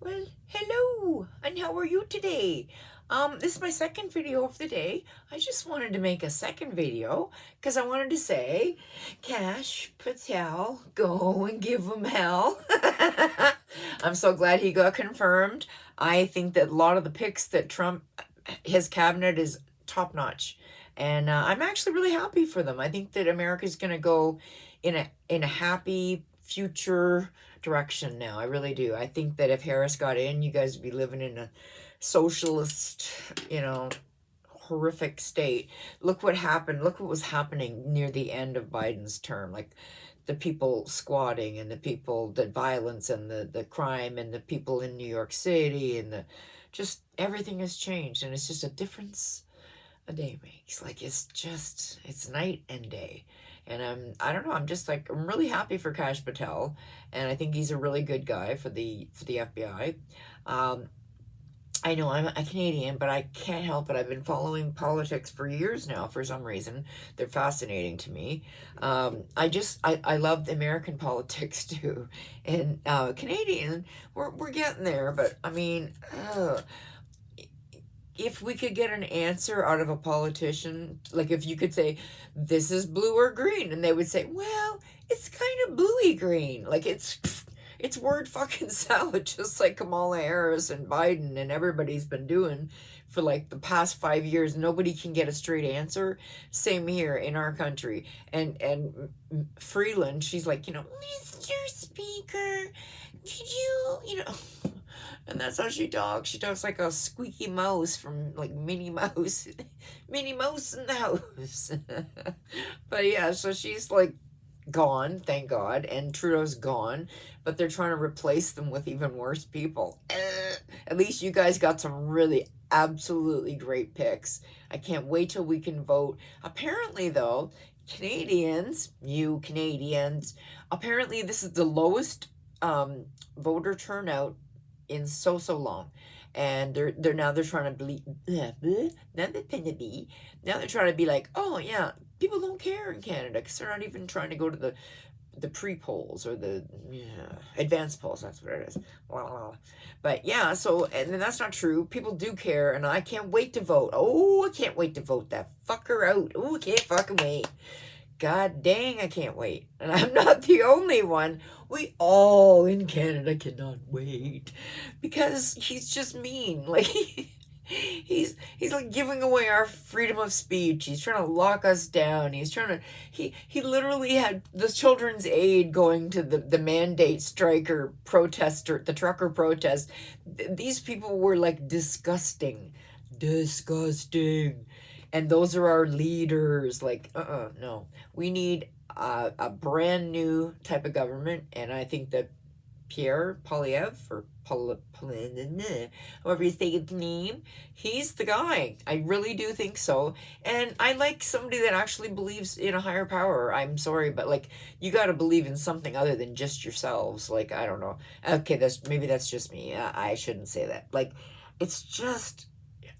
Well, hello, and how are you today? This is my second video of the day. I just wanted to make a second video because I wanted to say, Kash, Patel, go and give him hell. I'm so glad he got confirmed. I think that a lot of the picks that Trump, his cabinet is top notch, and I'm actually really happy for them. I think that America's going to go in a happy future direction now. I really do. I think that if Harris got in, you guys would be living in a socialist, you know, horrific state. Look what happened. Look what was happening near the end of Biden's term. Like the people squatting and the people, the violence and the crime and the people in New York City and the just everything has changed, and it's just a difference a day makes. Like it's night and day. And I don't know, I'm really happy for Kash Patel, and I think he's a really good guy for the FBI. Um I know I'm a Canadian, but I can't help it. I've been following politics for years now for some reason. They're fascinating to me. I love the American politics too. And Canadian, we're getting there, but I mean, if we could get an answer out of a politician, like if you could say, this is blue or green, and they would say, well, it's kind of bluey green. Like it's word fucking salad, just like Kamala Harris and Biden and everybody's been doing for like the past 5 years. Nobody can get a straight answer. Same here in our country. And Freeland, she's like, Mr. Speaker, could you. And that's how she talks. She talks like a squeaky mouse from like Minnie Mouse. Minnie Mouse in the house. But yeah, so she's like gone, thank God, and Trudeau's gone, but they're trying to replace them with even worse people. At least you guys got some really absolutely great picks. I can't wait till we can vote. Apparently, though, you Canadians, apparently this is the lowest voter turnout in so long, and they're trying to believe now they're trying to be like, oh yeah, people don't care in Canada because they're not even trying to go to the pre-polls or the advanced polls. That's what it is. But yeah, so and then that's not true. People do care, and I can't wait to vote. Oh, I can't wait to vote that fucker out. Oh, I can't fucking wait. God dang, I can't wait. And I'm not the only one. We all in Canada cannot wait. Because he's just mean. Like he's like giving away our freedom of speech. He's trying to lock us down. He's trying to he literally had the children's aid going to the mandate striker protester, the trucker protest. These people were like disgusting. Disgusting. And those are our leaders. Like, no. We need a brand new type of government, and I think that Pierre Polyev, or however you say his name, he's the guy. I really do think so. And I like somebody that actually believes in a higher power. I'm sorry, but like, you got to believe in something other than just yourselves. Like, I don't know. Okay, that's just me. I shouldn't say that. Like, it's just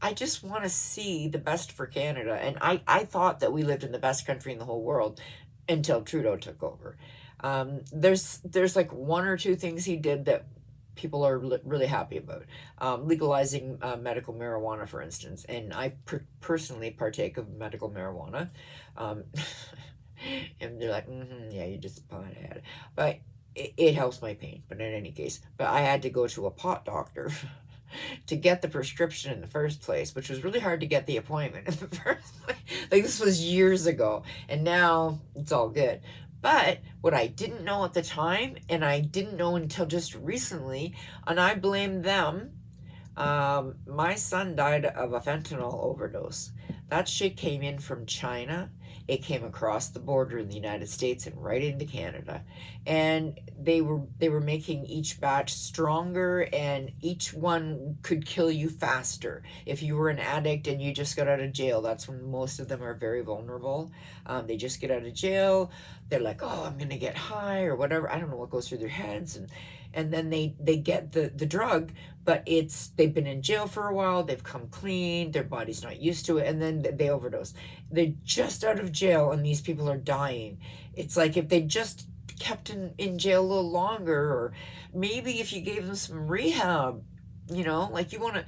I just want to see the best for Canada. And I thought that we lived in the best country in the whole world until Trudeau took over. There's like one or two things he did that people are really happy about. Legalizing medical marijuana, for instance. And I personally partake of medical marijuana. Um, and they're like, yeah, you just pothead. But it helps my pain. But in any case, but I had to go to a pot doctor to get the prescription in the first place, which was really hard to get the appointment in the first place. Like, this was years ago, and now it's all good. But what I didn't know at the time, and I didn't know until just recently, and I blame them, my son died of a fentanyl overdose. That shit came in from China. It came across the border in the United States and right into Canada. And they were making each batch stronger, and each one could kill you faster. If you were an addict and you just got out of jail, that's when most of them are very vulnerable. They just get out of jail. They're like, oh, I'm gonna get high or whatever. I don't know what goes through their heads, and then they get the drug, but they've been in jail for a while, they've come clean, their body's not used to it, and then they overdose. They're just out of jail and these people are dying. It's like if they just kept in jail a little longer, or maybe if you gave them some rehab, like you want to.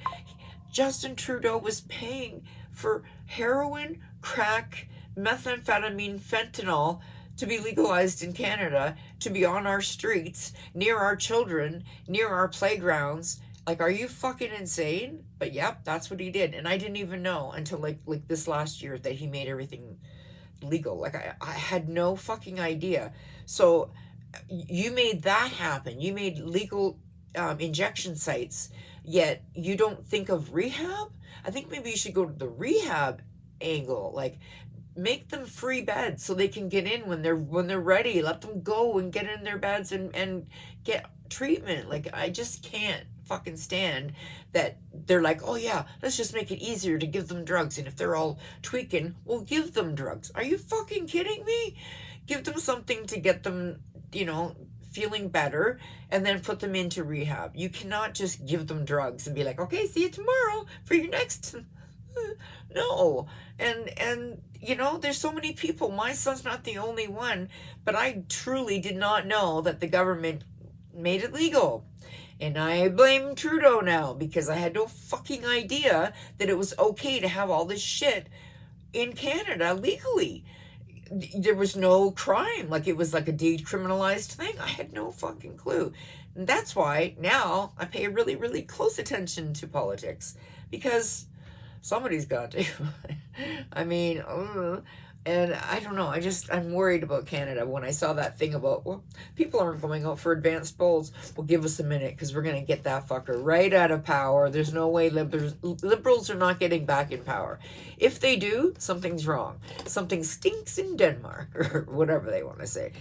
Justin Trudeau was paying for heroin, crack, methamphetamine, fentanyl to be legalized in Canada, to be on our streets, near our children, near our playgrounds. Like, are you fucking insane? But yep, that's what he did. And I didn't even know until like this last year that he made everything legal. Like, I had no fucking idea. So you made that happen. You made legal injection sites, yet you don't think of rehab? I think maybe you should go to the rehab angle. Like, make them free beds so they can get in when they're ready. Let them go and get in their beds and get treatment. Like, I just can't fucking stand that they're like, oh yeah, let's just make it easier to give them drugs, and if they're all tweaking, we'll give them drugs. Are you fucking kidding me? Give them something to get them, feeling better, and then put them into rehab. You cannot just give them drugs and be like, okay, see you tomorrow for your next. No. And there's so many people. My son's not the only one, but I truly did not know that the government made it legal. And I blame Trudeau now, because I had no fucking idea that it was okay to have all this shit in Canada legally. There was no crime. Like, it was like a decriminalized thing. I had no fucking clue. And that's why now I pay really, really close attention to politics, because somebody's got to. I mean, and I don't know. I'm worried about Canada. When I saw that thing about, well, people aren't going out for advanced polls. Well, give us a minute, because we're going to get that fucker right out of power. There's no way liberals are not getting back in power. If they do, something's wrong. Something stinks in Denmark, or whatever they want to say.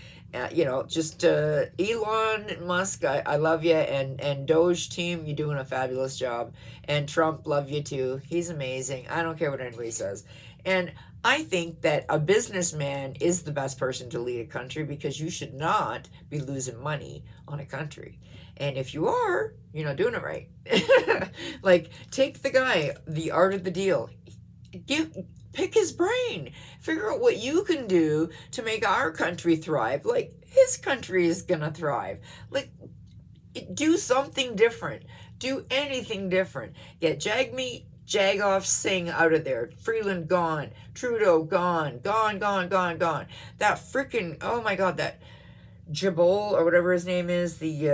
Just Elon Musk, I love you, and Doge team, you're doing a fabulous job. And Trump, love you too. He's amazing. I don't care what anybody says. And I think that a businessman is the best person to lead a country, because you should not be losing money on a country. And if you are, you're not doing it right. Like, take the guy, the art of the deal. Pick his brain. Figure out what you can do to make our country thrive. Like, his country is gonna thrive. Like, do something different. Do anything different. Get Jagoff Singh out of there. Freeland gone. Trudeau gone. Gone. That freaking, oh my God, that Jabol, or whatever his name is, the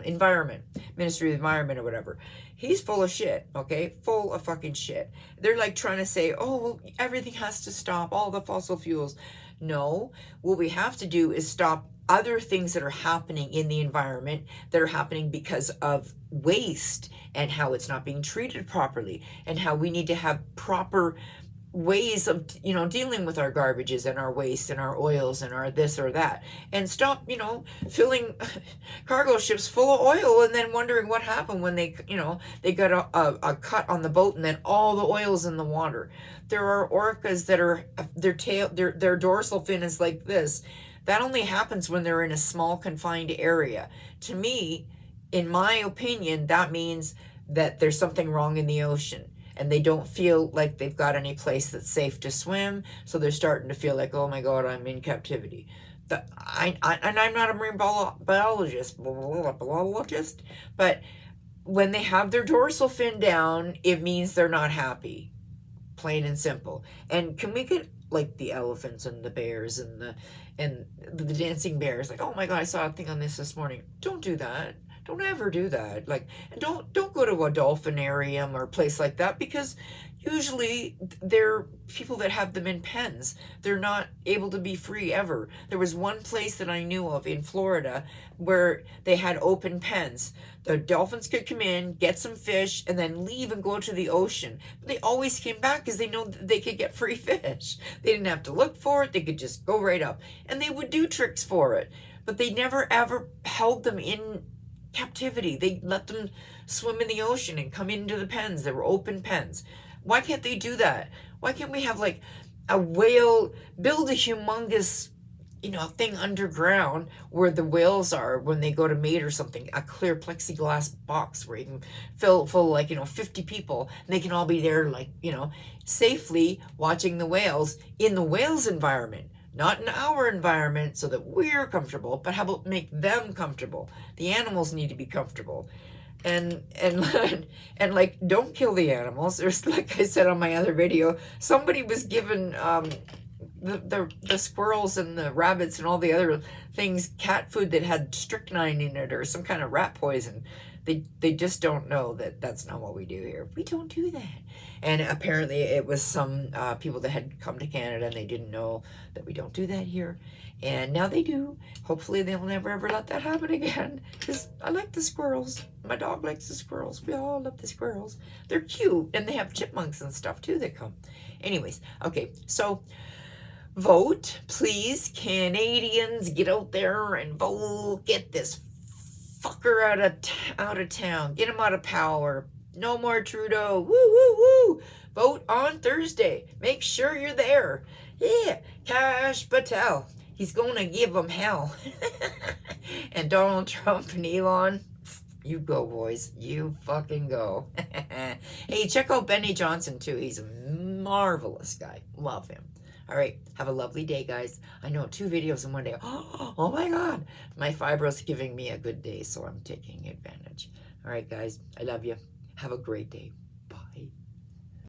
environment, Ministry of Environment or whatever. He's full of shit, okay? Full of fucking shit. They're like trying to say, oh, well, everything has to stop, all the fossil fuels. No, what we have to do is stop other things that are happening in the environment, that are happening because of waste, and how it's not being treated properly, and how we need to have proper ways of dealing with our garbages and our waste and our oils and our this or that, and stop filling cargo ships full of oil and then wondering what happened when they got a cut on the boat and then all the oil's in the water. There are orcas that are their dorsal fin is like this. That only happens when they're in a small confined area. To me, in my opinion, that means that there's something wrong in the ocean, and they don't feel like they've got any place that's safe to swim, so they're starting to feel like, oh my God, I'm in captivity. And I'm not a marine biologist, but when they have their dorsal fin down, it means they're not happy, plain and simple. And can we get like the elephants and the bears and the dancing bears? Like, oh my God, I saw a thing on this morning. Don't do that. Don't ever do that. Like, and don't go to a dolphinarium or a place like that, because usually they're people that have them in pens. They're not able to be free ever. There was one place that I knew of in Florida where they had open pens. The dolphins could come in, get some fish, and then leave and go to the ocean. But they always came back because they know that they could get free fish. They didn't have to look for it. They could just go right up. And they would do tricks for it. But they never ever held them in captivity. They let them swim in the ocean and come into the pens. They were open pens. Why can't they do that? Why can't we have like a whale, build a humongous thing underground where the whales are when they go to mate or something, a clear plexiglass box where you can fill full 50 people, and they can all be there safely watching the whales in the whales environment. Not in our environment so that we're comfortable, but how about make them comfortable? The animals need to be comfortable. And and like, don't kill the animals. There's, like I said on my other video, somebody was given the squirrels and the rabbits and all the other things cat food that had strychnine in it or some kind of rat poison. They just don't know that that's not what we do here. We don't do that. And apparently it was some people that had come to Canada and they didn't know that we don't do that here. And now they do. Hopefully they'll never ever let that happen again. Because I like the squirrels. My dog likes the squirrels. We all love the squirrels. They're cute. And they have chipmunks and stuff too that come. Anyways, okay, so vote, please. Canadians, get out there and vote. Get this fucker out of town. Get him out of power. No more Trudeau. Woo, woo, woo. Vote on Thursday. Make sure you're there. Yeah, Kash Patel. He's going to give them hell. And Donald Trump and Elon, you go, boys. You fucking go. Hey, check out Benny Johnson, too. He's a marvelous guy. Love him. All right, have a lovely day, guys. I know 2 videos in one day. Oh my God. My fibro's giving me a good day, so I'm taking advantage. All right, guys, I love you. Have a great day.